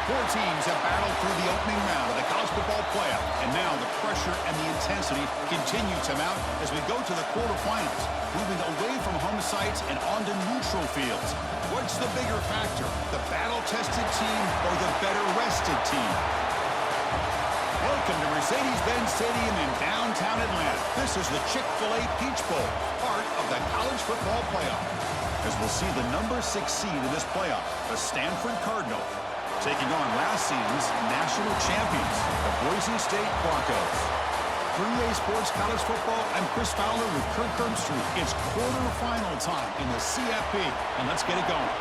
Four teams have battled through the opening round of the college football playoff, and now the pressure and the intensity continue to mount as we go to the quarterfinals, moving away from home sites and onto neutral fields. What's the bigger factor, the battle-tested team or the better-rested team? Welcome to Mercedes-Benz Stadium in downtown Atlanta. This is the Chick-fil-A Peach Bowl, part of the college football playoff. As we'll see the number 6 seed in this playoff, the Stanford Cardinal, taking on last season's national champions, the Boise State Broncos. 3A Sports College Football, I'm Chris Fowler with Kirk Herbstreit. It's quarterfinal time in the CFP, and let's get it going.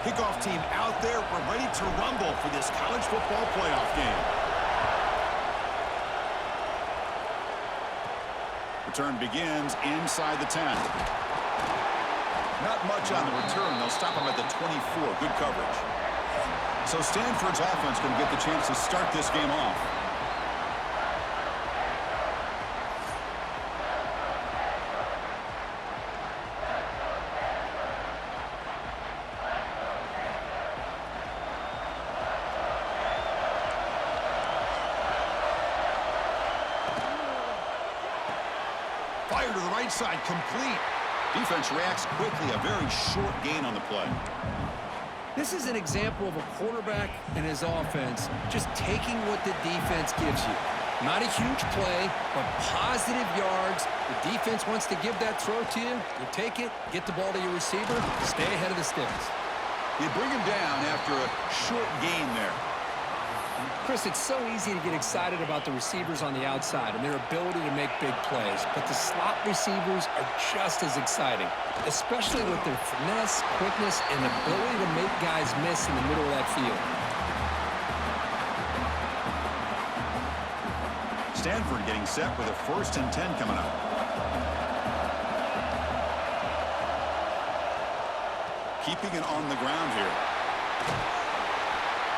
Kickoff team out there. We're ready to rumble for this college football playoff game. Return begins inside the 10. Not much on the return. They'll stop them at the 24. Good coverage. So Stanford's offense going to get the chance to start this game off. Fire to the right side, complete. Defense reacts quickly, a very short gain on the play. This is an example of a quarterback and his offense just taking what the defense gives you. Not a huge play, but positive yards. The defense wants to give that throw to you. You take it, get the ball to your receiver, stay ahead of the sticks. You bring him down after a short gain there. Chris, it's so easy to get excited about the receivers on the outside and their ability to make big plays, but the slot receivers are just as exciting, especially with their finesse, quickness, and ability to make guys miss in the middle of that field. Stanford getting set with a 1st and 10 coming up. Keeping it on the ground here.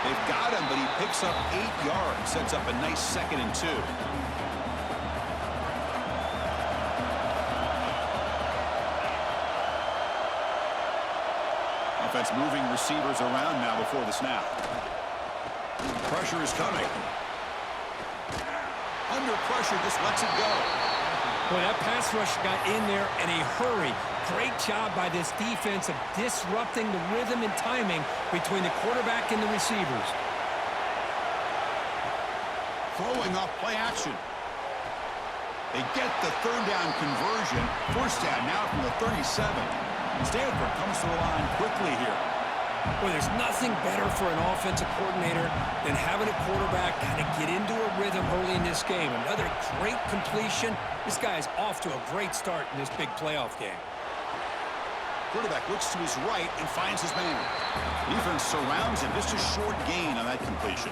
They've got him, but he picks up 8 yards, sets up a nice 2nd and 2. Offense moving receivers around now before the snap. Pressure is coming. Under pressure, just lets it go. Boy, that pass rush got in there in a hurry. Great job by this defense of disrupting the rhythm and timing between the quarterback and the receivers. Throwing off play action. They get the 3rd down conversion. 1st down now from the 37. Stanford comes to the line quickly here. Well, there's nothing better for an offensive coordinator than having a quarterback kind of get into a rhythm early in this game. Another great completion. This guy's off to a great start in this big playoff game. Quarterback looks to his right and finds his man. Defense surrounds him. Just a short gain on that completion.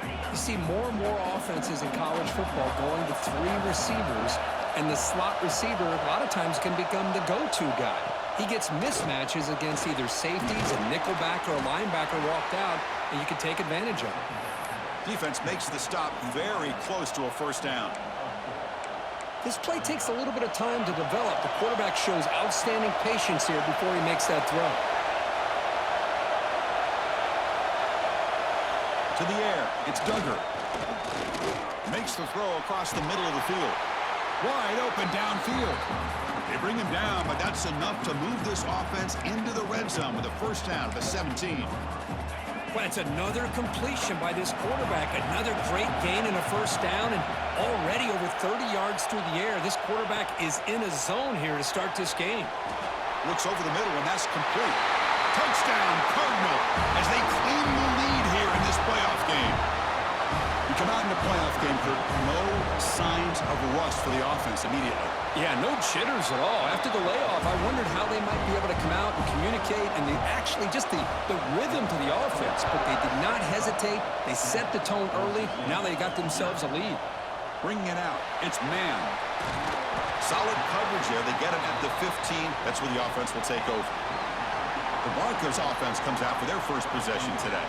You see more and more offenses in college football going to 3 receivers, and the slot receiver a lot of times can become the go-to guy. He gets mismatches against either safeties, a nickelback, or a linebacker walked out, and you can take advantage of it. Defense makes the stop very close to a 1st down. This play takes a little bit of time to develop. The quarterback shows outstanding patience here before he makes that throw. To the air, it's Duggar. Makes the throw across the middle of the field. Wide open downfield. They bring him down, but that's enough to move this offense into the red zone with a 1st down of the 17. But it's another completion by this quarterback. Another great gain in a 1st down, and already over 30 yards through the air. This quarterback is in a zone here to start this game. Looks over the middle, and that's complete. Touchdown, Cardinal, as they claim the lead here in this playoff game. You come out in the playoff game, Kirk, no signs of rust for the offense immediately. Yeah, no jitters at all. After the layoff, I wondered how they might be able to come out and communicate, and actually just the rhythm to the offense. But they did not hesitate. They set the tone early. Now they got themselves a lead. Bringing it out, it's man. Solid coverage there. They get him at the 15. That's where the offense will take over. The Broncos offense comes out for their 1st possession today.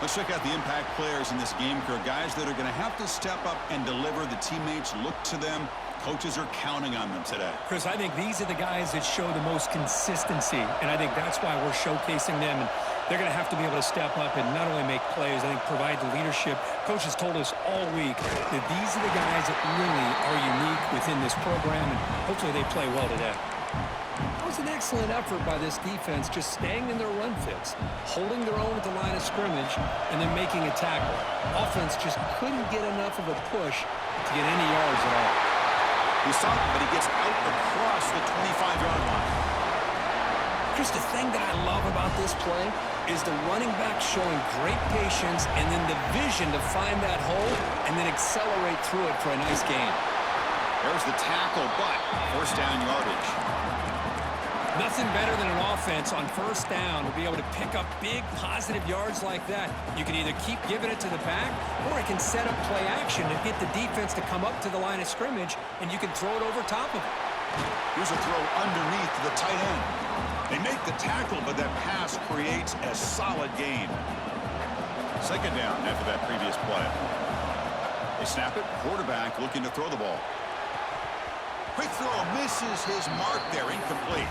Let's check out the impact players in this game, Kirk. Guys that are going to have to step up and deliver. The teammates look to them coaches are counting on them today. Chris, I think these are the guys that show the most consistency, and I think that's why we're showcasing them. And they're going to have to be able to step up and not only make plays, I think provide the leadership. Coaches told us all week that these are the guys that really are unique within this program, and hopefully they play well today. That was an excellent effort by this defense, just staying in their run fits, holding their own at the line of scrimmage, and then making a tackle. Offense just couldn't get enough of a push to get any yards at all. He saw it, but he gets out across the 25-yard line. Just the thing that I love about this play is the running back showing great patience and then the vision to find that hole and then accelerate through it for a nice gain. There's the tackle, but first down yardage. Nothing better than an offense on first down to be able to pick up big positive yards like that. You can either keep giving it to the back, or it can set up play action to get the defense to come up to the line of scrimmage, and you can throw it over top of it. Here's a throw underneath the tight end. They make the tackle, but that pass creates a solid gain. Second down after that previous play. They snap it, quarterback looking to throw the ball. Quick throw misses his mark there, incomplete.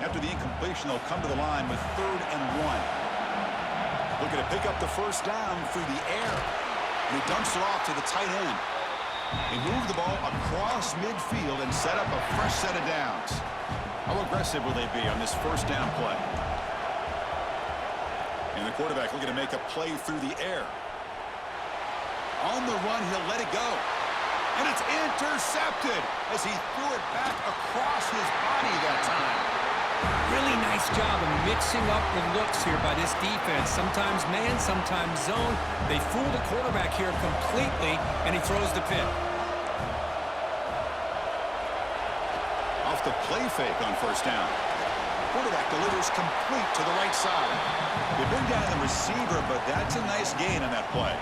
After the incompletion, they'll come to the line with 3rd and 1. Looking to pick up the first down through the air. And he dumps it off to the tight end. They move the ball across midfield and set up a fresh set of downs. How aggressive will they be on this first down play? And the quarterback looking to make a play through the air. On the run, he'll let it go. And it's intercepted as he threw it back across his body that time. Really nice job of mixing up the looks here by this defense. Sometimes man, sometimes zone. They fool the quarterback here completely, and he throws the pick. Off the play fake on first down. Quarterback delivers complete to the right side. They bring down the receiver, but that's a nice gain on that play.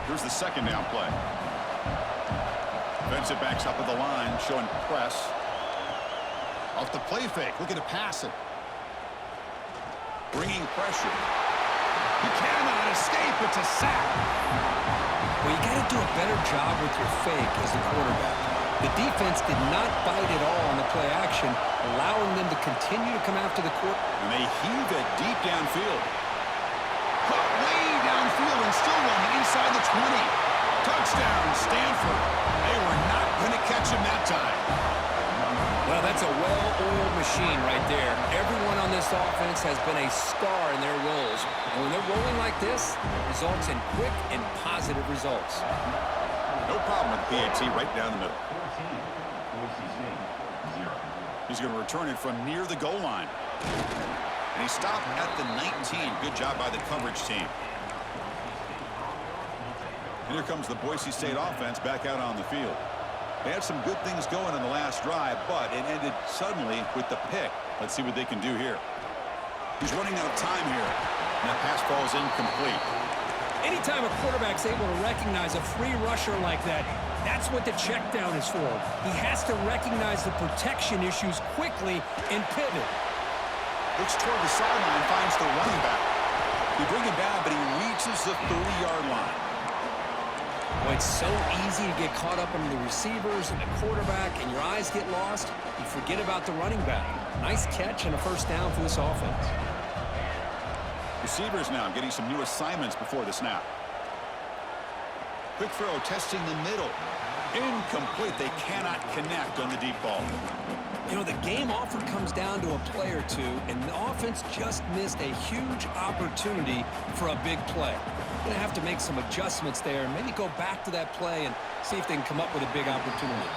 Here's the second down play. Defensive backs up at the line, showing press. Off the play fake, looking to pass it. Bringing pressure. He cannot escape. It's a sack. Well, you got to do a better job with your fake as a quarterback. The defense did not bite at all on the play action, allowing them to continue to come after the quarterback. And they heave it deep downfield. Caught way downfield and still running inside the 20. Touchdown, Stanford. They were not going to catch him that time. Well, that's a well-oiled machine right there. Everyone on this offense has been a star in their roles. And when they're rolling like this, it results in quick and positive results. No problem with the PAT right down the middle. He's going to return it from near the goal line. And he stopped at the 19. Good job by the coverage team. And here comes the Boise State offense back out on the field. They had some good things going in the last drive, but it ended suddenly with the pick. Let's see what they can do here. He's running out of time here. And that pass falls incomplete. Anytime a quarterback's able to recognize a free rusher like that, that's what the check down is for. He has to recognize the protection issues quickly and pivot. Looks toward the sideline, finds the running back. They bring him down, but he reaches the 30-yard line. Well, it's so easy to get caught up in the receivers and the quarterback, and your eyes get lost. You forget about the running back. Nice catch and a first down for this offense. Receivers now getting some new assignments before the snap. Quick throw, testing the middle. Incomplete. They cannot connect on the deep ball. You know, the game often comes down to a play or two, and the offense just missed a huge opportunity for a big play. Going to have to make some adjustments there and maybe go back to that play and see if they can come up with a big opportunity.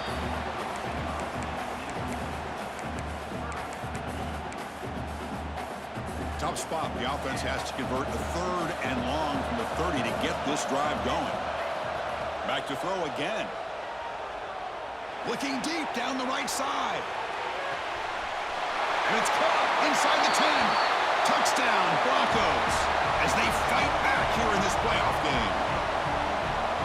Tough spot. The offense has to convert a 3rd and long from the 30 to get this drive going. Back to throw again. Looking deep down the right side. And it's caught inside the 10. Touchdown, Broncos, as they fight back here in this playoff game.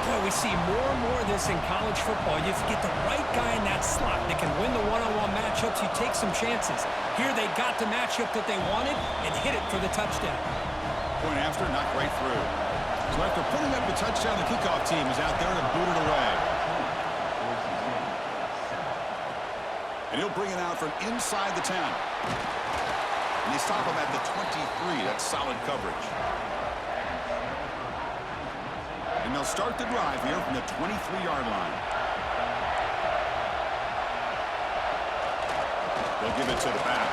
Boy, we see more and more of this in college football. You get the right guy in that slot that can win the one-on-one matchups. You take some chances. Here they got the matchup that they wanted and hit it for the touchdown. Point after, not right through. So after putting up the touchdown, the kickoff team is out there to boot it away. And he'll bring it out from inside the 10. And they stop him at the 23. That's solid coverage. And they'll start the drive here from the 23-yard line. They'll give it to the back.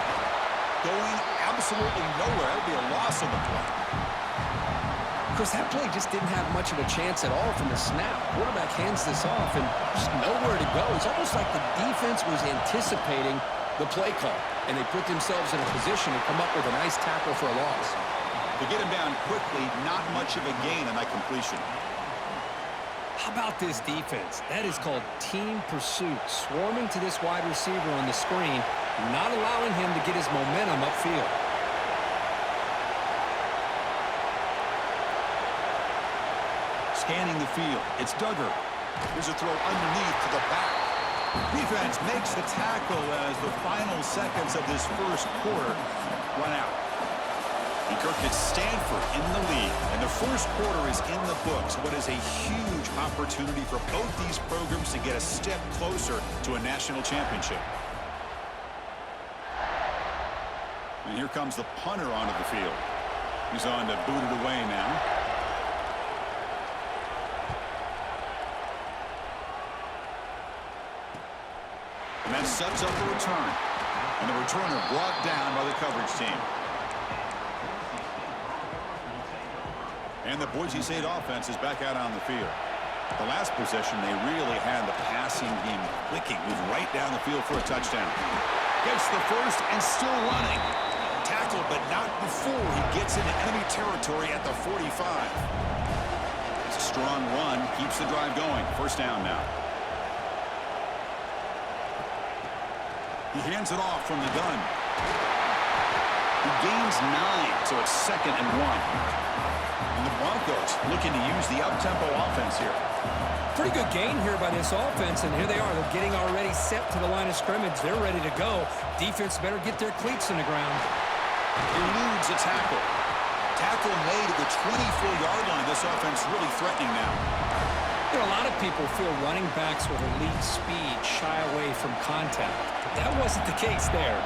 Going absolutely nowhere. That'll be a loss on the play. Because that play just didn't have much of a chance at all from the snap. Quarterback hands this off and just nowhere to go. It's almost like the defense was anticipating the play call, and they put themselves in a position to come up with a nice tackle for a loss. To get him down quickly, not much of a gain on that completion. How about this defense? That is called team pursuit. Swarming to this wide receiver on the screen, not allowing him to get his momentum upfield. Scanning the field. It's Duggar. Here's a throw underneath to the back. Defense makes the tackle as the final seconds of this first quarter run out. And Kirk gets Stanford in the lead, and the first quarter is in the books. What is a huge opportunity for both these programs to get a step closer to a national championship. And here comes the punter onto the field. He's on to boot it away now. And that sets up the return. And the returner brought down by the coverage team. And the Boise State offense is back out on the field. The last possession, they really had the passing game clicking. Moved right down the field for a touchdown. Gets the first and still running. Tackled, but not before he gets into enemy territory at the 45. It's a strong run. Keeps the drive going. First down now. He hands it off from the gun. He gains 9, so it's 2nd and 1. And the Broncos looking to use the up-tempo offense here. Pretty good gain here by this offense, and here they are. They're getting already set to the line of scrimmage. They're ready to go. Defense better get their cleats in the ground. Eludes a tackle. Tackle made at the 24-yard line. This offense really threatening now. You know, a lot of people feel running backs with elite speed shy away from contact. But that wasn't the case there.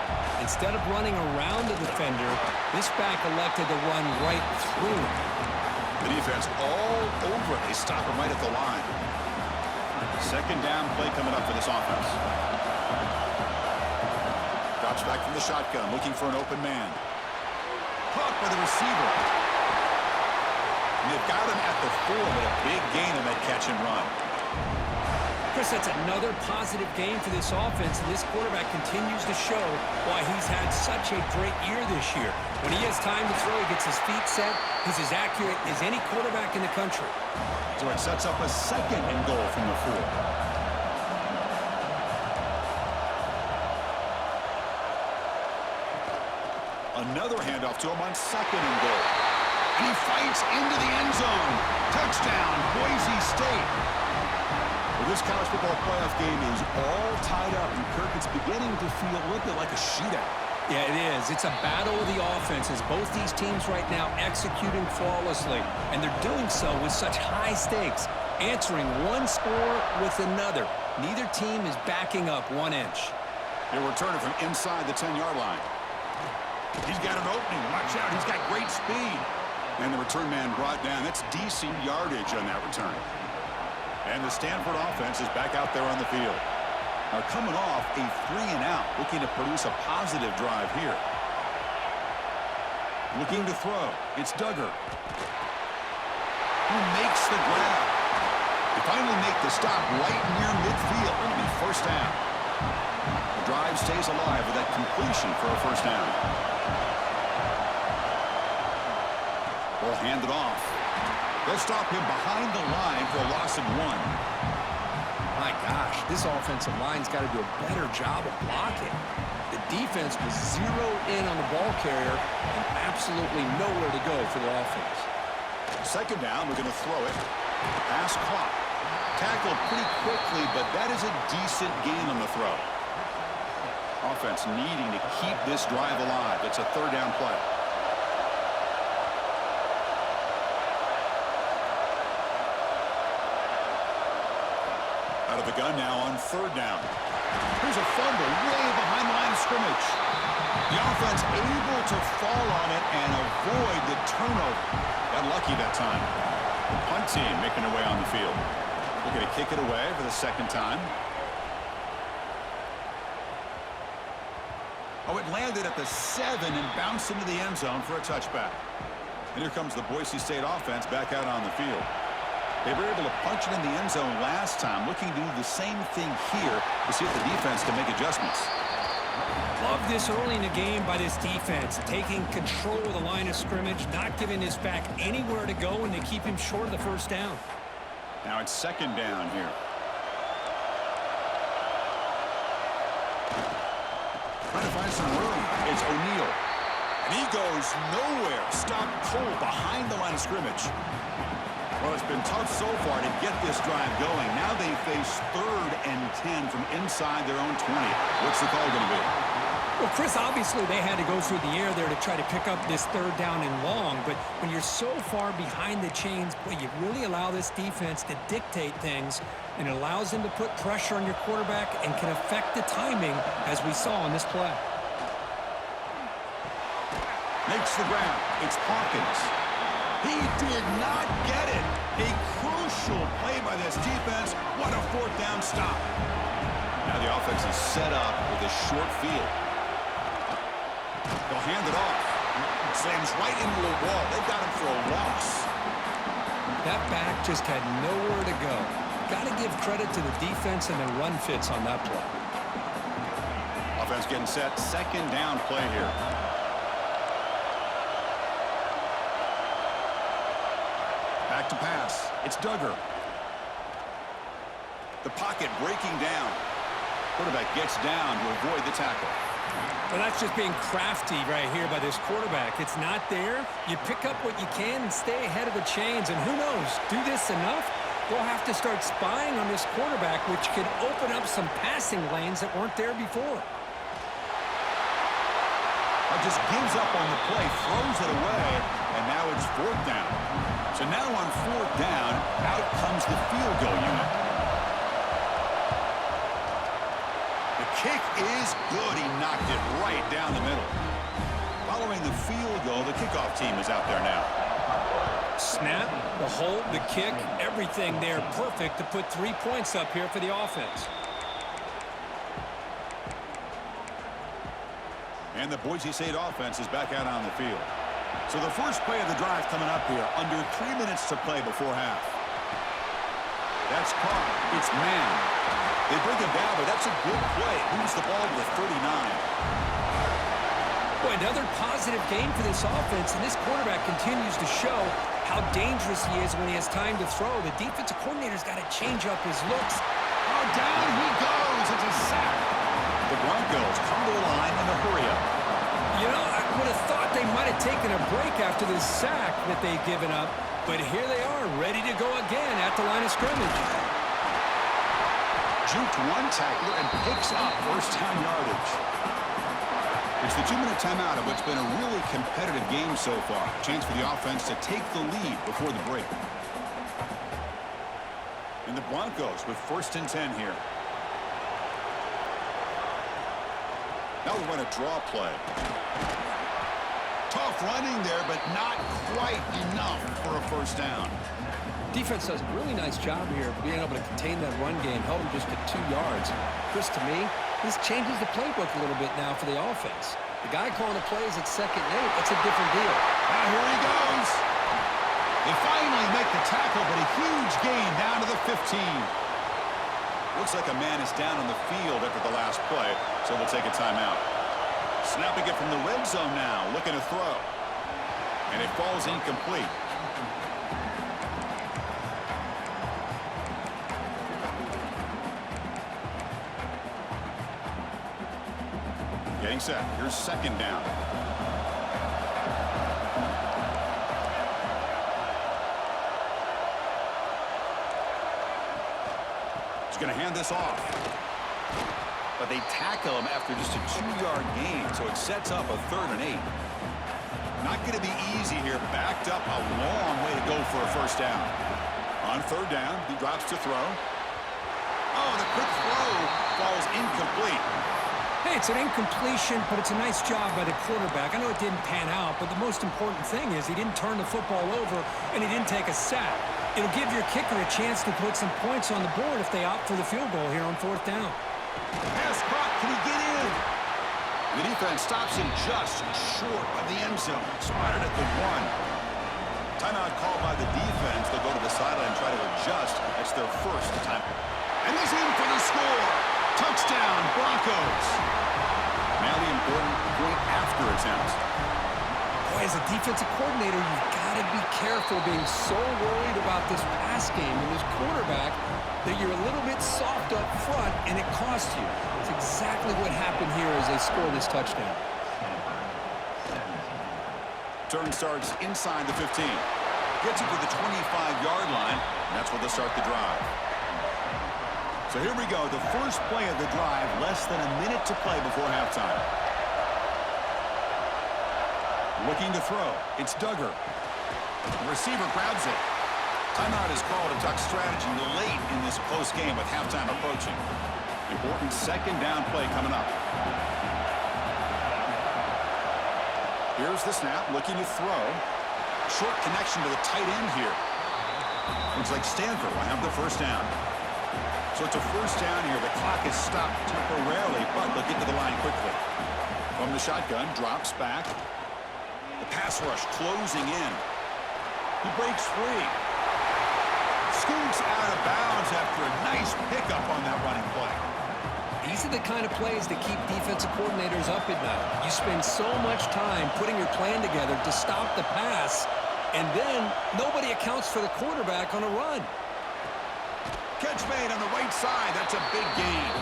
Instead of running around the defender, this back elected to run right through him. The defense all over it. They stop him right at the line. Second down play coming up for this offense. Drops back from the shotgun, looking for an open man. Caught by the receiver. And they've got him at the 4, but a big gain on that catch and run. Chris, that's another positive game for this offense, and this quarterback continues to show why he's had such a great year this year. When he has time to throw, he gets his feet set. He's as accurate as any quarterback in the country. So it sets up a 2nd and goal from the 4. Another handoff to him on 2nd and goal. And he fights into the end zone. Touchdown, Boise State. Well, this college football playoff game is all tied up, and Kirk, it's beginning to feel a little bit like a shootout. Yeah, it is. It's a battle of the offenses. Both these teams right now executing flawlessly, and they're doing so with such high stakes, answering one score with another. Neither team is backing up 1 inch. They'll return it from inside the 10-yard line. He's got an opening. Watch out. He's got great speed. And the return man brought down. That's decent yardage on that return. And the Stanford offense is back out there on the field. Now coming off a 3-and-out, looking to produce a positive drive here. Looking to throw. It's Duggar, who makes the grab. They finally make the stop right near midfield. It'll be first down. The drive stays alive with that completion for a first down. They'll hand it off. They'll stop him behind the line for a loss of 1. My gosh, this offensive line's got to do a better job of blocking. The defense was zeroed in on the ball carrier and absolutely nowhere to go for the offense. Second down, we're going to throw it. Pass clock. Tackled pretty quickly, but that is a decent gain on the throw. Offense needing to keep this drive alive. It's a 3rd down play. gun now on third down. Here's a fumble way behind the line of scrimmage. The offense able to fall on it and avoid the turnover. Got lucky that time. The punt team making their way on the field. They're going to kick it away for the second time. Oh, it landed at the 7 and bounced into the end zone for a touchback. And here comes the Boise State offense back out on the field. They were able to punch it in the end zone last time, looking to do the same thing here to see if the defense can make adjustments. Love this early in the game by this defense, taking control of the line of scrimmage, not giving his back anywhere to go, and they keep him short of the first down. Now it's second down here. Trying to find some room. It's O'Neal. And he goes nowhere. Stopped cold behind the line of scrimmage. Well, it's been tough so far to get this drive going. Now they face 3rd and 10 from inside their own 20. What's the call going to be? Well, Chris, obviously they had to go through the air there to try to pick up this 3rd down and long. But when you're so far behind the chains, boy, you really allow this defense to dictate things. And it allows them to put pressure on your quarterback and can affect the timing, as we saw on this play. Makes the grab. It's Hawkins. He did not get it. A crucial play by this defense. What a 4th down stop. Now the offense is set up with a short field. They'll hand it off. Slams right into the wall. They've got him for a loss. That back just had nowhere to go. Got to give credit to the defense and the run fits on that play. Offense getting set. Second down play here. Back to pass. It's Duggar. The pocket breaking down. Quarterback gets down to avoid the tackle. Well, that's just being crafty right here by this quarterback. It's not there. You pick up what you can and stay ahead of the chains. And who knows, do this enough, they'll have to start spying on this quarterback, which could open up some passing lanes that weren't there before. Just gives up on the play, throws it away, and now it's 4th down. So now on 4th down, out comes the field goal unit. The kick is good. He knocked it right down the middle. Following the field goal, the kickoff team is out there now. Snap, the hold, the kick, everything there perfect to put 3 points up here for the offense. And the Boise State offense is back out on the field. So the first play of the drive coming up here, under 3 minutes to play before half. That's caught. It's man. They bring him down, but that's a good play. Moves the ball to the 39. Boy, another positive game for this offense, and this quarterback continues to show how dangerous he is when he has time to throw. The defensive coordinator's got to change up his looks. Oh, down he goes. It's a sack. The Broncos come to the line in a hurry-up. You know, I would have thought they might have taken a break after this sack that they've given up, but here they are, ready to go again at the line of scrimmage. Juked one tackler and picks up first down yardage. It's the 2-minute timeout of what's been a really competitive game so far. Chance for the offense to take the lead before the break. And the Broncos with 1st and 10 here. Now we run a draw play. Tough running there, but not quite enough for a first down. Defense does a really nice job here of being able to contain that run game, held them just at 2 yards. Chris, to me, this changes the playbook a little bit now for the offense. The guy calling the plays at 2nd and 8, that's a different deal. Now here he goes. They finally make the tackle, but a huge gain down to the 15. Looks like a man is down on the field after the last play, so they'll take a timeout. Snapping it from the red zone now, looking to throw. And it falls incomplete. Getting set. Here's 2nd down. He's going to hand this off. But they tackle him after just a 2-yard gain, so it sets up a 3rd and 8. Not going to be easy here. Backed up a long way to go for a first down. On 3rd down, he drops to throw. Oh, the quick throw falls incomplete. Hey, it's an incompletion, but it's a nice job by the quarterback. I know it didn't pan out, but the most important thing is he didn't turn the football over and he didn't take a sack. It'll give your kicker a chance to put some points on the board if they opt for the field goal here on 4th down. Pass caught. Can he get in? The defense stops him just short of the end zone. Spotted at the 1. Timeout called by the defense. They'll go to the sideline and try to adjust. That's their first time. And he's in for the score. Touchdown, Broncos. Now the important point after attempt. Boy, as a defensive coordinator, you've got to be careful being so worried about this pass game and this quarterback that you're a little bit soft up front and it costs you. It's exactly what happened here as they score this touchdown. Turn starts inside the 15. Gets it to the 25-yard line, and that's where they'll start the drive. So here we go, the first play of the drive, less than a minute to play before halftime. Looking to throw, it's Duggar. The receiver grabs it. Timeout is called to talk strategy late in this close game with halftime approaching. Important second down play coming up. Here's the snap, looking to throw. Short connection to the tight end here. Looks like Stanford will have the first down. So it's a first down here. The clock is stopped temporarily, but they'll get to the line quickly. From the shotgun, drops back. The pass rush closing in. He breaks free. Scoots out of bounds after a nice pickup on that running play. These are the kind of plays that keep defensive coordinators up at night. You spend so much time putting your plan together to stop the pass, and then nobody accounts for the quarterback on a run. Catch made on the right side. That's a big gain.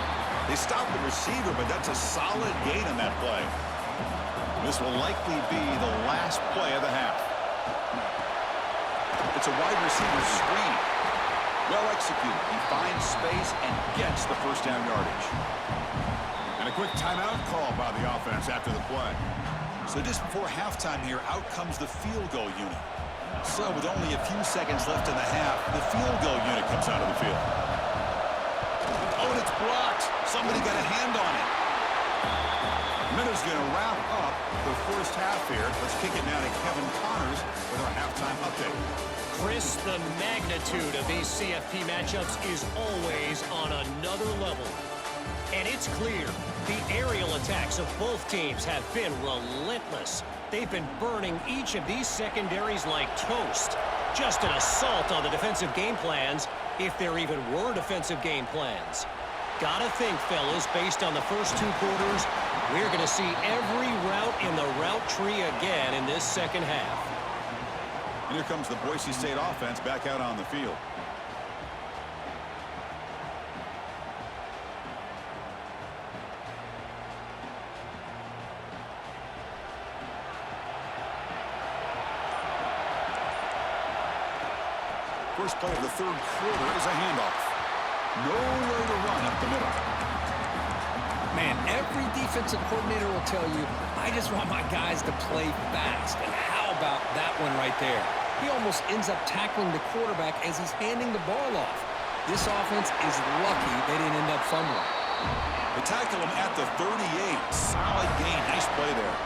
They stopped the receiver, but that's a solid gain on that play. This will likely be the last play of the half. It's a wide receiver screen. Well executed. He finds space and gets the first down yardage. And a quick timeout call by the offense after the play. So just before halftime here, out comes the field goal unit. So with only a few seconds left in the half, the field goal unit comes out of the field. Oh, and it's blocked. Somebody got a hand on it. Miller's going to wrap up the first half here. Let's kick it now to Kevin Connors with our halftime update. Chris, the magnitude of these CFP matchups is always on another level. And it's clear the aerial attacks of both teams have been relentless. They've been burning each of these secondaries like toast. Just an assault on the defensive game plans, if there even were defensive game plans. Gotta think, fellas, based on the first 2 quarters, we're going to see every route in the route tree again in this second half. And here comes the Boise State offense back out on the field. First play of the third quarter is a handoff. Nowhere to run up the middle. Man, every defensive coordinator will tell you, I just want my guys to play fast. And how about that one right there? He almost ends up tackling the quarterback as he's handing the ball off. This offense is lucky they didn't end up fumbling. They tackle him at the 38. Solid gain. Nice play there.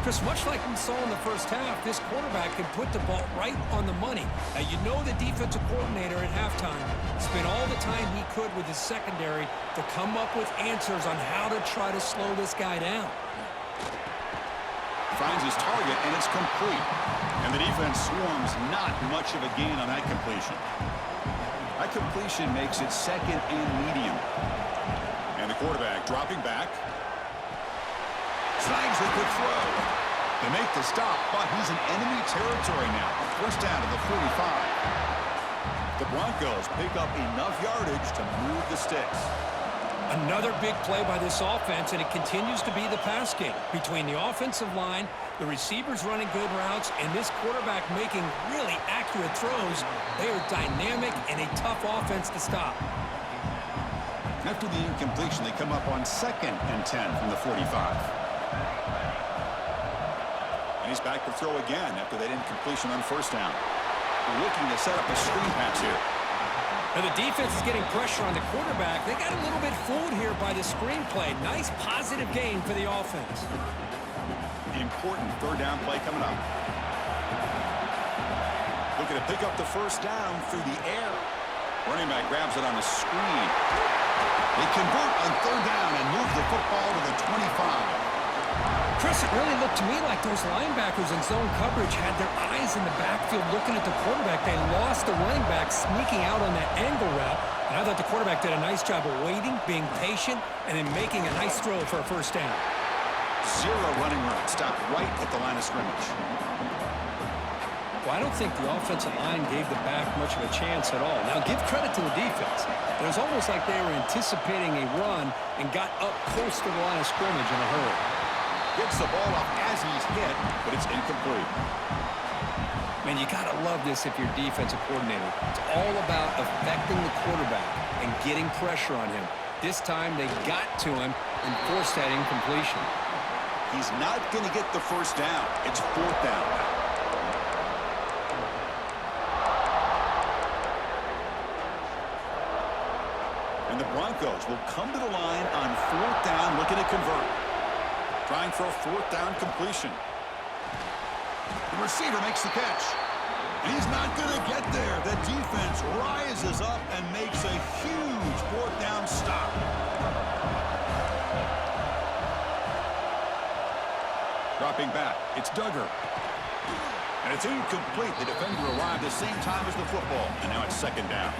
Chris, much like we saw in the first half, this quarterback can put the ball right on the money. Now, you know the defensive coordinator at halftime spent all the time he could with his secondary to come up with answers on how to try to slow this guy down. Finds his target, and it's complete. And the defense swarms not much of a gain on that completion. That completion makes it second and medium. And the quarterback dropping back. Snags the good throw. They make the stop, but he's in enemy territory now. First down to the 45. The Broncos pick up enough yardage to move the sticks. Another big play by this offense, and it continues to be the pass game. Between the offensive line, the receivers running good routes, and this quarterback making really accurate throws, they are dynamic and a tough offense to stop. After the incompletion, they come up on 2nd and 10 from the 45. And he's back to throw again after that incompletion on first down. Looking to set up a screen pass here. Now the defense is getting pressure on the quarterback. They got a little bit fooled here by the screenplay. Nice positive gain for the offense. Important third down play coming up. Looking to pick up the first down through the air. Running back grabs it on the screen. They convert on third down and move the football to the 25. Chris, it really looked to me like those linebackers in zone coverage had their eyes in the backfield looking at the quarterback. They lost the running back sneaking out on that angle route. And I thought the quarterback did a nice job of waiting, being patient, and then making a nice throw for a first down. Zero running room. Stopped right at the line of scrimmage. Well, I don't think the offensive line gave the back much of a chance at all. Now, give credit to the defense. It was almost like they were anticipating a run and got up close to the line of scrimmage in a hurry. Gets the ball up as he's hit, but it's incomplete. Man, you got to love this if you're defensive coordinator. It's all about affecting the quarterback and getting pressure on him. This time they got to him and forced that incompletion. He's not going to get the first down. It's fourth down. And the Broncos will come to the line on fourth down, looking to convert. Trying for a fourth down completion. The receiver makes the catch. And he's not going to get there. The defense rises up and makes a huge fourth down stop. Dropping back, it's Duggar. And it's incomplete. The defender arrived the same time as the football. And now it's second down.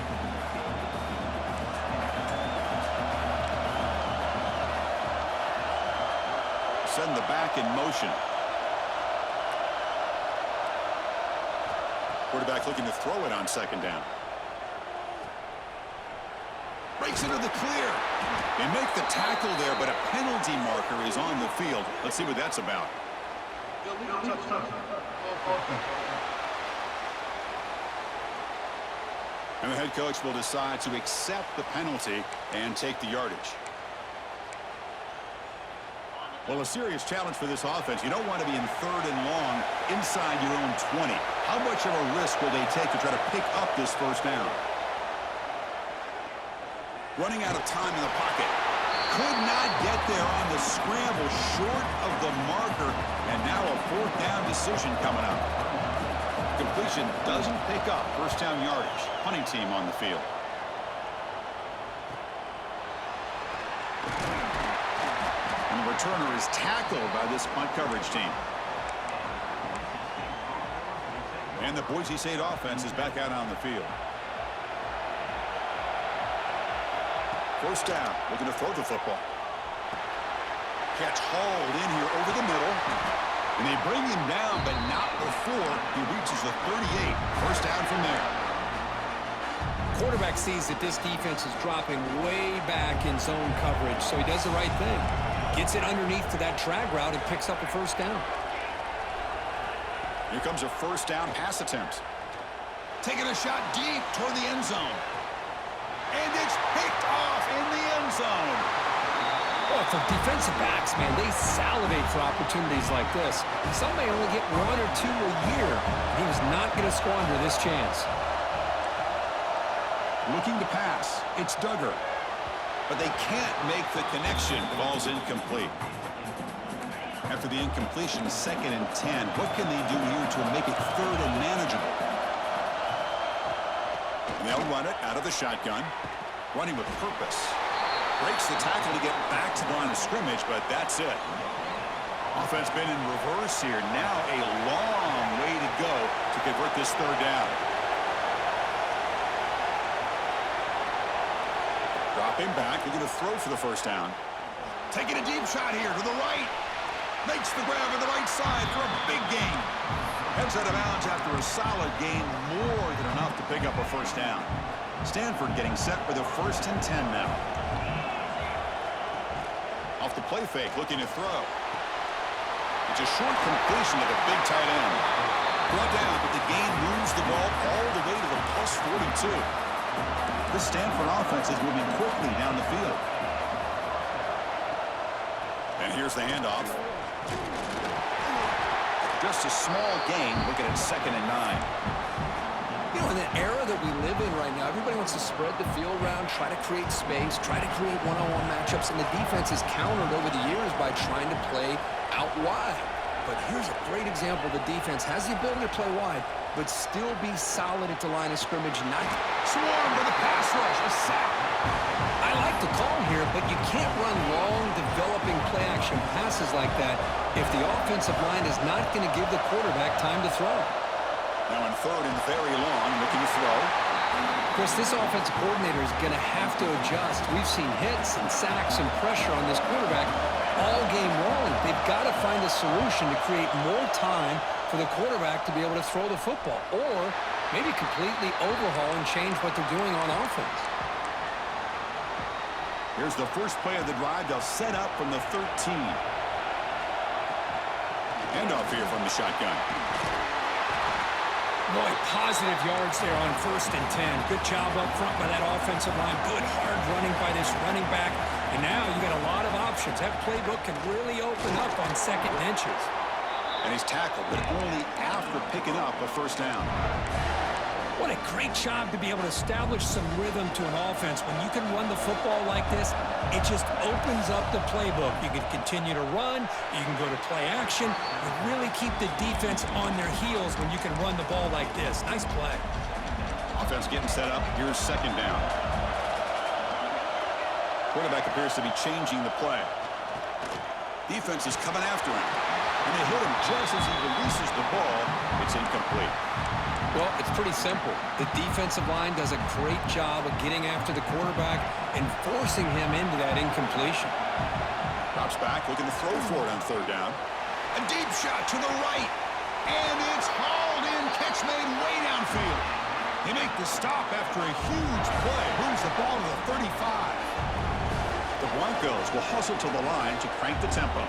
Send the back in motion. Quarterback looking to throw it on second down. Breaks into the clear. They make the tackle there, but a penalty marker is on the field. Let's see what that's about. And the head coach will decide to accept the penalty and take the yardage. Well, a serious challenge for this offense. You don't want to be in third and long inside your own 20. How much of a risk will they take to try to pick up this first down? Running out of time in the pocket. Could not get there on the scramble, short of the marker, and now a fourth down decision coming up. Completion doesn't pick up first down yardage. Punting team on the field. And the returner is tackled by this punt coverage team. And the Boise State offense is back out on the field. First down, looking to throw the football. Catch hauled in here over the middle. And they bring him down, but not before he reaches the 38. First down from there. Quarterback sees that this defense is dropping way back in zone coverage, so he does the right thing. Gets it underneath to that drag route and picks up a first down. Here comes a first down pass attempt. Taking a shot deep toward the end zone. And it's picked off in the end zone. Well, for defensive backs, man, they salivate for opportunities like this. Some may only get one or two a year. He was not going to squander this chance. Looking to pass. It's Duggar. But they can't make the connection. Ball's incomplete. After the incompletion, 2nd and 10. What can they do here to make it third and manageable? And they'll run it out of the shotgun. Running with purpose. Breaks the tackle to get back to the line of scrimmage, but that's it. Offense been in reverse here. Now a long way to go to convert this third down. Dropping back, looking to throw for the first down. Taking a deep shot here to the right. Makes the grab on the right side for a big gain. Heads out of bounds after a solid gain, more than enough to pick up a first down. Stanford getting set for the 1st and 10 now. Off the play fake, looking to throw. It's a short completion to the big tight end. Brought down, but the gain moves the ball all the way to the plus 42. This Stanford offense is moving quickly down the field. And here's the handoff. Just a small gain, looking at 2nd and 9. You know, in the era that we live in right now, everybody wants to spread the field around, try to create space, try to create one-on-one matchups, and the defense is countered over the years by trying to play out wide. But here's a great example. The defense has the ability to play wide, but still be solid at the line of scrimmage. Not Swarm with a pass rush, a sack. I like the call here, but you can't run long, developing play-action passes like that if the offensive line is not going to give the quarterback time to throw. Now in third and very long, looking to throw. Chris, this offensive coordinator is going to have to adjust. We've seen hits and sacks and pressure on this quarterback all game long. They've got to find a solution to create more time for the quarterback to be able to throw the football, or maybe completely overhaul and change what they're doing on offense. Here's the first play of the drive. They'll set up from the 13. Handoff here from the shotgun. Boy, positive yards there on 1st and 10. Good job up front by that offensive line. Good hard running by this running back. And now you got a lot of options. That playbook can really open up on 2nd and inches. And he's tackled, but only after picking up a first down. What a great job to be able to establish some rhythm to an offense. When you can run the football like this, it just opens up the playbook. You can continue to run. You can go to play action. You really keep the defense on their heels when you can run the ball like this. Nice play. Offense getting set up. Here's 2nd down. Quarterback appears to be changing the play. Defense is coming after him. And they hit him just as he releases the ball. It's incomplete. Well, it's pretty simple. The defensive line does a great job of getting after the quarterback and forcing him into that incompletion. Drops back, looking to throw for it on 3rd down. A deep shot to the right. And it's hauled in. Catch made way downfield. They make the stop after a huge play. Moves the ball to the 35. The Broncos will hustle to the line to crank the tempo.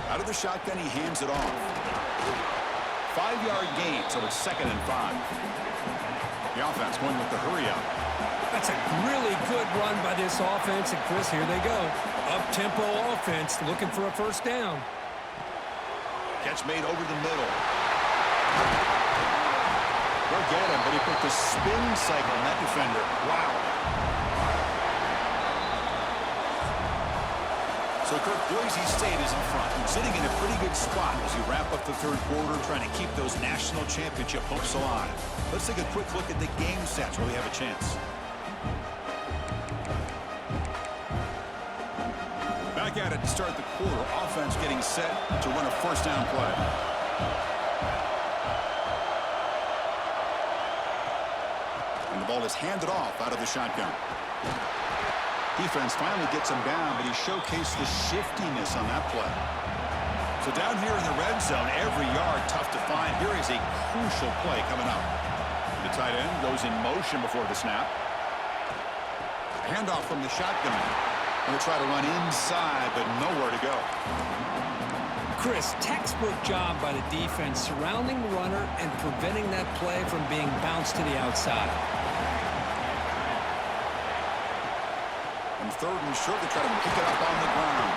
Out of the shotgun, he hands it off. 5-yard gain, so it's 2nd and 5. The offense going with the hurry up. That's a really good run by this offense. And, Chris, here they go. Up-tempo offense looking for a first down. Catch made over the middle. They'll get him, but he put the spin cycle on that defender. Wow. So, Kirk, Boise State is in front, sitting in a pretty good spot as you wrap up the 3rd quarter, trying to keep those national championship hopes alive. Let's take a quick look at the game stats where we have a chance. Back at it to start the quarter. Offense getting set to run a first down play. And the ball is handed off out of the shotgun. Defense finally gets him down, but he showcased the shiftiness on that play. So down here in the red zone, every yard tough to find. Here is a crucial play coming up. The tight end goes in motion before the snap. Handoff from the shotgun. Going to try to run inside, but nowhere to go. Chris, textbook job by the defense surrounding the runner and preventing that play from being bounced to the outside. And 3rd and short, they try to pick it up on the ground.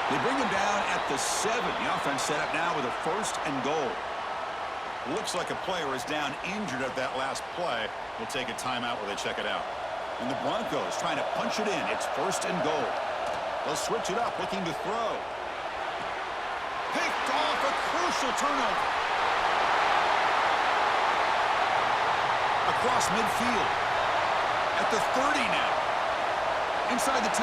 They bring him down at the 7. The offense set up now with a 1st and goal. Looks like a player is down injured at that last play. We'll take a timeout while they check it out. And the Broncos trying to punch it in. It's 1st and goal. They'll switch it up, looking to throw. Picked off, a crucial turnover. Across midfield. At the 30 now. Inside the 10.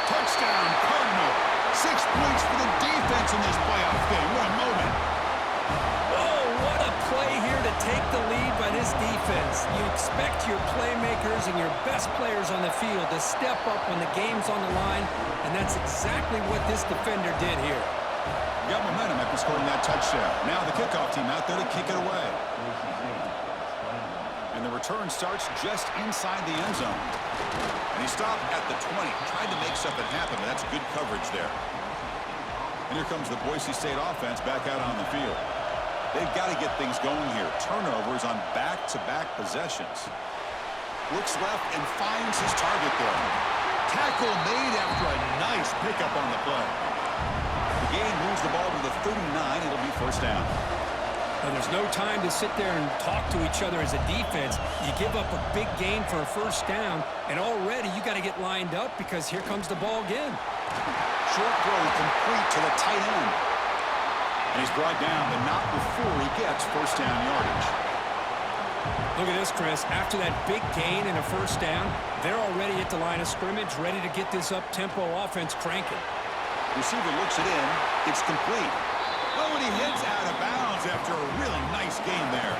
Touchdown, Cardinal. 6 points for the defense in this playoff game. What a moment. Oh, what a play here to take the lead by this defense. You expect your playmakers and your best players on the field to step up when the game's on the line, and that's exactly what this defender did here. Got momentum after scoring that touchdown. Now the kickoff team out there to kick it away. And the return starts just inside the end zone. And he stopped at the 20. Tried to make something happen, but that's good coverage there. And here comes the Boise State offense back out on the field. They've got to get things going here. Turnovers on back-to-back possessions. Looks left and finds his target there. Tackle made after a nice pickup on the play. The gain moves the ball to the 39. It'll be first down. And there's no time to sit there and talk to each other as a defense. You give up a big gain for a first down, and already you got to get lined up because here comes the ball again. Short throw complete to the tight end. And he's brought down, but not before he gets first down yardage. Look at this, Chris. After that big gain and a first down, they're already at the line of scrimmage, ready to get this up-tempo offense cranking. Receiver looks it in. It's complete. Oh, and he hits out of bounds after a really nice game there.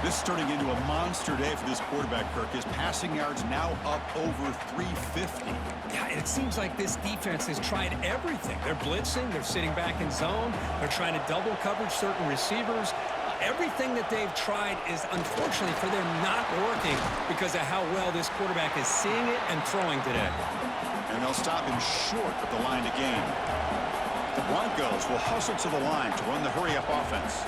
This is turning into a monster day for this quarterback, Kirk. His passing yards now up over 350. Yeah, and it seems like this defense has tried everything. They're blitzing. They're sitting back in zone. They're trying to double coverage certain receivers. Everything that they've tried is, unfortunately for them, not working because of how well this quarterback is seeing it and throwing today. And they'll stop him short of the line to gain. The Broncos will hustle to the line to run the hurry-up offense.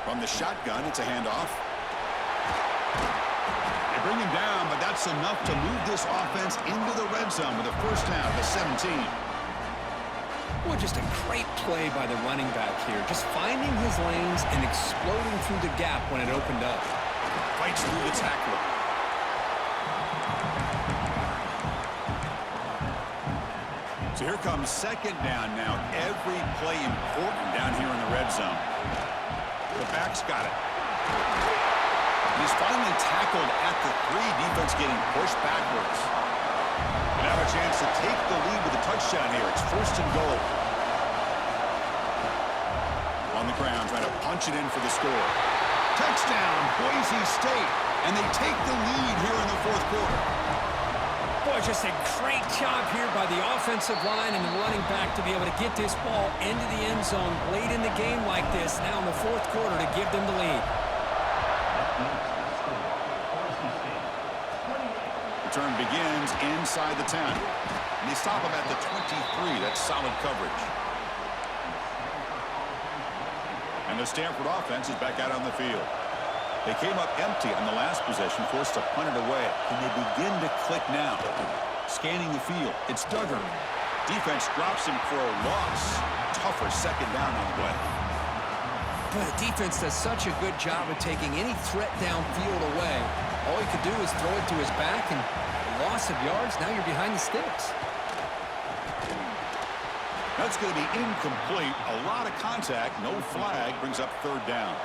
From the shotgun, it's a handoff. They bring him down, but that's enough to move this offense into the red zone with a first down at the 17. Boy, just a great play by the running back here. Just finding his lanes and exploding through the gap when it opened up. Fights through the tackler. So here comes second down now. Every play important down here in the red zone. The back's got it. He's finally tackled at the 3. Defense getting pushed backwards. And have a chance to take the lead with a touchdown here. It's first and goal. On the ground, trying to punch it in for the score. Touchdown, Boise State. And they take the lead here in the fourth quarter. Boy, just a great job here by the offensive line and the running back to be able to get this ball into the end zone late in the game like this, now in the fourth quarter, to give them the lead. Return begins inside the 10. And they stop him at the 23. That's solid coverage. And the Stanford offense is back out on the field. They came up empty on the last possession, forced to punt it away. Can they begin to click now? Scanning the field. It's Duggar. Defense drops him for a loss. Tougher second down on the way. But the defense does such a good job of taking any threat downfield away. All he could do is throw it to his back, and loss of yards, now you're behind the sticks. That's going to be incomplete. A lot of contact. No flag. Brings up third down.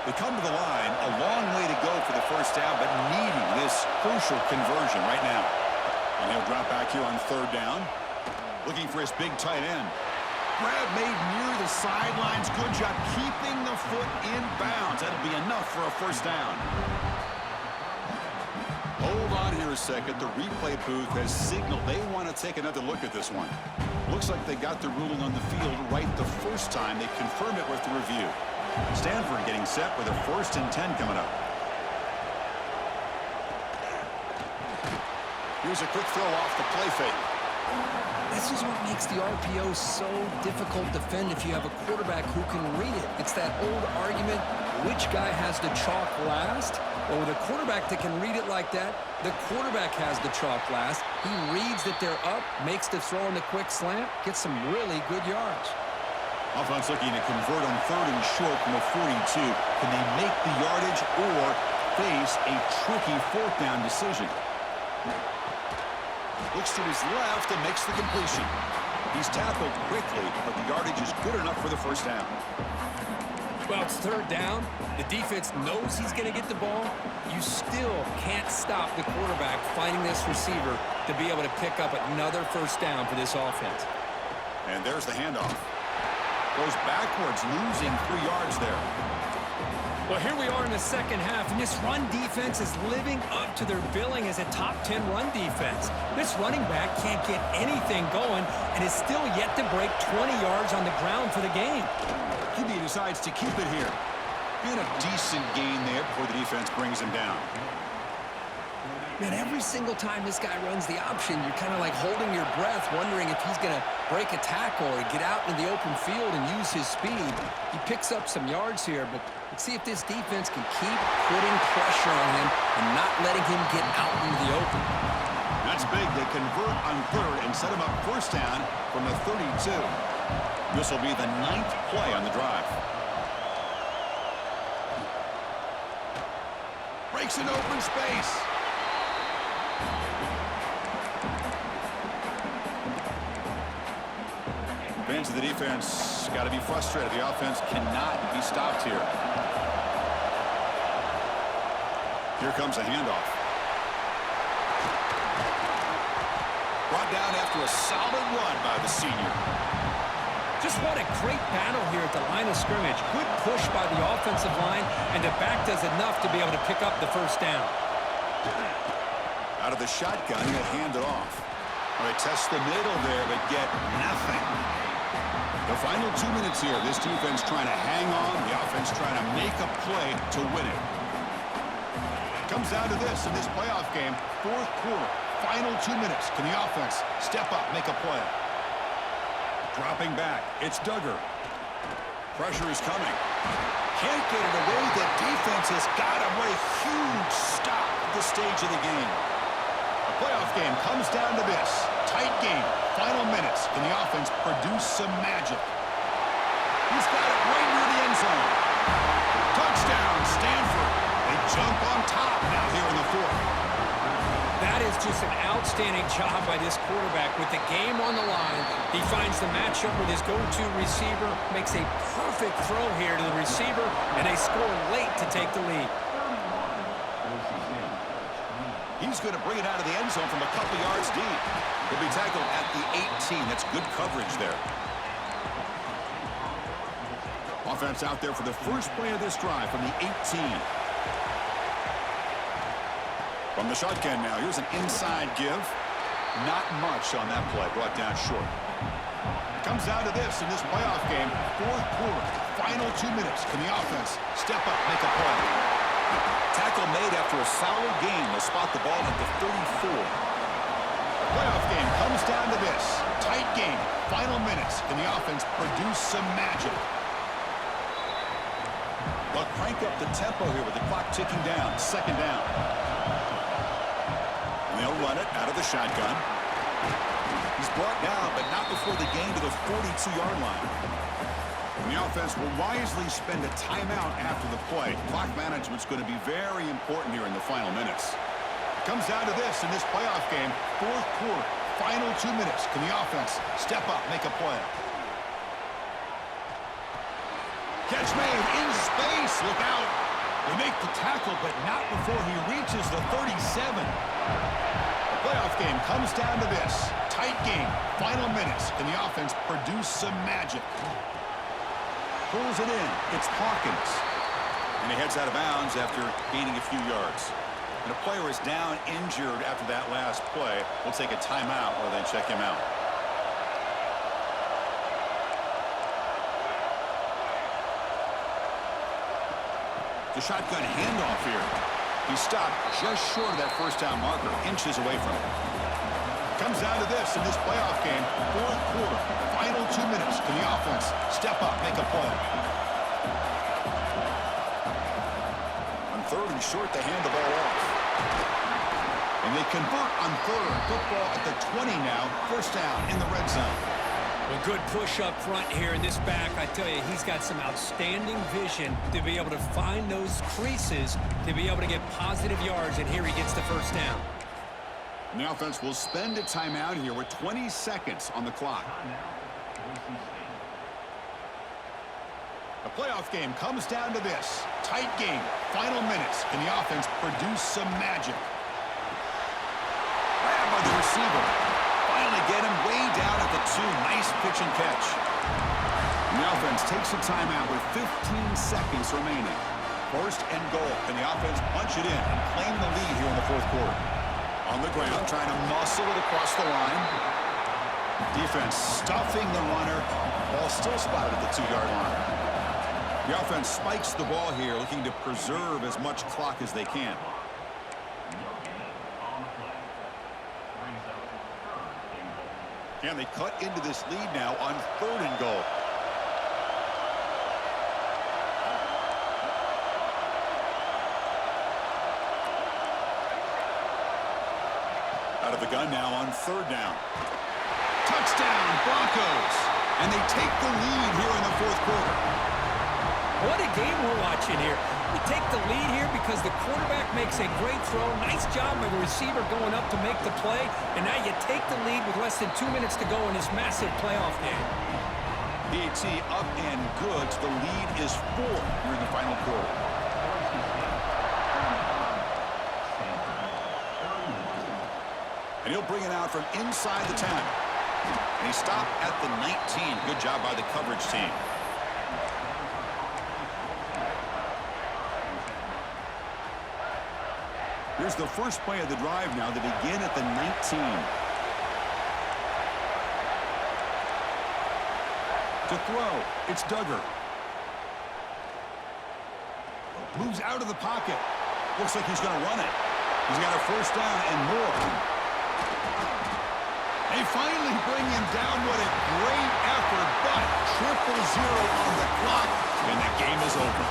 They come to the line, a long way to go for the first down, but needing this crucial conversion right now. And he'll drop back here on third down, looking for his big tight end. Grab made near the sidelines. Good job keeping the foot in bounds. That'll be enough for a first down. Hold on here a second. The replay booth has signaled they want to take another look at this one. Looks like they got the ruling on the field right the first time. They confirm it with the review. Stanford getting set with a first and 10 coming up. Here's a quick throw off the play fake. This is what makes the RPO so difficult to defend if you have a quarterback who can read it. It's that old argument, which guy has the chalk last? Well, with a quarterback that can read it like that, the quarterback has the chalk last. He reads that they're up, makes the throw in the quick slant, gets some really good yards. Offense looking to convert on third and short from a 42. Can they make the yardage or face a tricky fourth down decision? Looks to his left and makes the completion. He's tackled quickly, but the yardage is good enough for the first down. Well, it's third down. The defense knows he's going to get the ball. You still can't stop the quarterback finding this receiver to be able to pick up another first down for this offense. And there's the handoff. Goes backwards, losing 3 yards there. Well, here we are in the second half, and this run defense is living up to their billing as a top 10 run defense. This running back can't get anything going and is still yet to break 20 yards on the ground for the game. QB decides to keep it here. And a decent gain there before the defense brings him down. Man, every single time this guy runs the option, you're kind of like holding your breath, wondering if he's going to break a tackle or get out into the open field and use his speed. He picks up some yards here, but let's see if this defense can keep putting pressure on him and not letting him get out into the open. That's big. They convert on third and set him up first down from the 32. This will be the 9th play on the drive. Breaks an open space. Fans of the defense got to be frustrated. The offense cannot be stopped here. Here comes a handoff. Brought down after a solid run by the senior. Just what a great battle here at the line of scrimmage. Good push by the offensive line, and the back does enough to be able to pick up the first down. Out of the shotgun, he'll hand it off. Well, they test the middle there, but get nothing. The final 2 minutes here. This defense trying to hang on. The offense trying to make a play to win it. Comes down to this in this playoff game. 4th quarter. Final 2 minutes. Can the offense step up, make a play? Dropping back. It's Duggar. Pressure is coming. Can't get it away. The defense has got him. What a huge stop at this stage of the game. The playoff game comes down to this. Tight game. Final minutes. Can the offense produce some magic? He's got it right near the end zone. Touchdown, Stanford. They jump on top now here in the 4th. That is just an outstanding job by this quarterback. With the game on the line, he finds the matchup with his go-to receiver, makes a perfect throw here to the receiver, and they score late to take the lead. He's going to bring it out of the end zone from a couple yards deep. He'll be tackled at the 18. That's good coverage there. Offense out there for the first play of this drive from the 18. From the shotgun now, here's an inside give. Not much on that play, brought down short. It comes down to this in this playoff game. 4th quarter, final 2 minutes. Can the offense step up, make a play? Tackle made after a solid game. They'll spot the ball at the 34. The playoff game comes down to this. Tight game, final minutes. Can the offense produce some magic? They'll crank up the tempo here with the clock ticking down. 2nd down. They'll run it out of the shotgun. He's brought down, but not before the gain to the 42-yard line. And the offense will wisely spend a timeout after the play. Clock management's going to be very important here in the final minutes. It comes down to this in this playoff game. 4th quarter, final 2 minutes. Can the offense step up, make a play? Catch made in space. Look out. They make the tackle, but not before he reaches the 37. The playoff game comes down to this. Tight game, final minutes. Can the offense produce some magic? Pulls it in. It's Hawkins. And he heads out of bounds after gaining a few yards. And a player is down injured after that last play. We'll take a timeout or then check him out. The shotgun handoff here. He stopped just short of that first down marker, inches away from it. Comes down to this in this playoff game. 4th quarter, final 2 minutes. Can the offense step up, make a play? On 3rd and short, they hand the ball off. And they convert on 3rd. Football at the 20 now. First down in the red zone. A good push up front here in this back. I tell you, he's got some outstanding vision to be able to find those creases, to be able to get positive yards, and here he gets the first down. And the offense will spend a timeout here with 20 seconds on the clock. The playoff game comes down to this. Tight game, final minutes. Can the offense produce some magic? Grab by the receiver. Finally get him way down at the 2. Nice pitch and catch. And the offense takes a timeout with 15 seconds remaining. 1st and goal. Can the offense punch it in and claim the lead here in the 4th quarter? On the ground, trying to muscle it across the line. Defense stuffing the runner. Ball still spotted at the 2-yard line. The offense spikes the ball here, looking to preserve as much clock as they can. Can they cut into this lead now on 3rd and goal? Out of have the gun now on 3rd down. Touchdown, Broncos. And they take the lead here in the 4th quarter. What a game we're watching here. We take the lead here because the quarterback makes a great throw. Nice job by the receiver going up to make the play. And now you take the lead with less than 2 minutes to go in this massive playoff game. PAT up and good. The lead is 4 here in the final quarter. And he'll bring it out from inside the 10. And he stopped at the 19. Good job by the coverage team. Here's the first play of the drive now. They begin at the 19. To throw, it's Duggar. Moves out of the pocket. Looks like he's going to run it. He's got a 1st down and more. They finally bring him down. What a great effort, but 0-0 on the clock, and the game is over.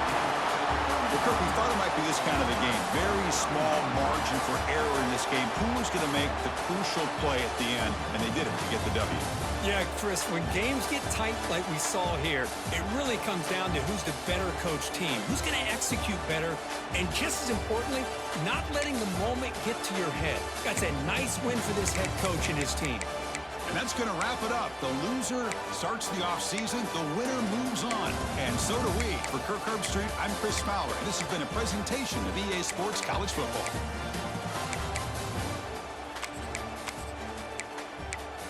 Well, Kirk, we thought it might be this kind of a game. Very small margin for error in this game. Who was going to make the crucial play at the end? And they did it to get the W. Yeah, Chris, when games get tight like we saw here, it really comes down to who's the better coached team, who's going to execute better, and just as importantly, not letting the moment get to your head. That's a nice win for this head coach and his team. And that's going to wrap it up. The loser starts the offseason. The winner moves on. And so do we. For Kirk Herbstreit, I'm Chris Fowler. And this has been a presentation of EA Sports College Football.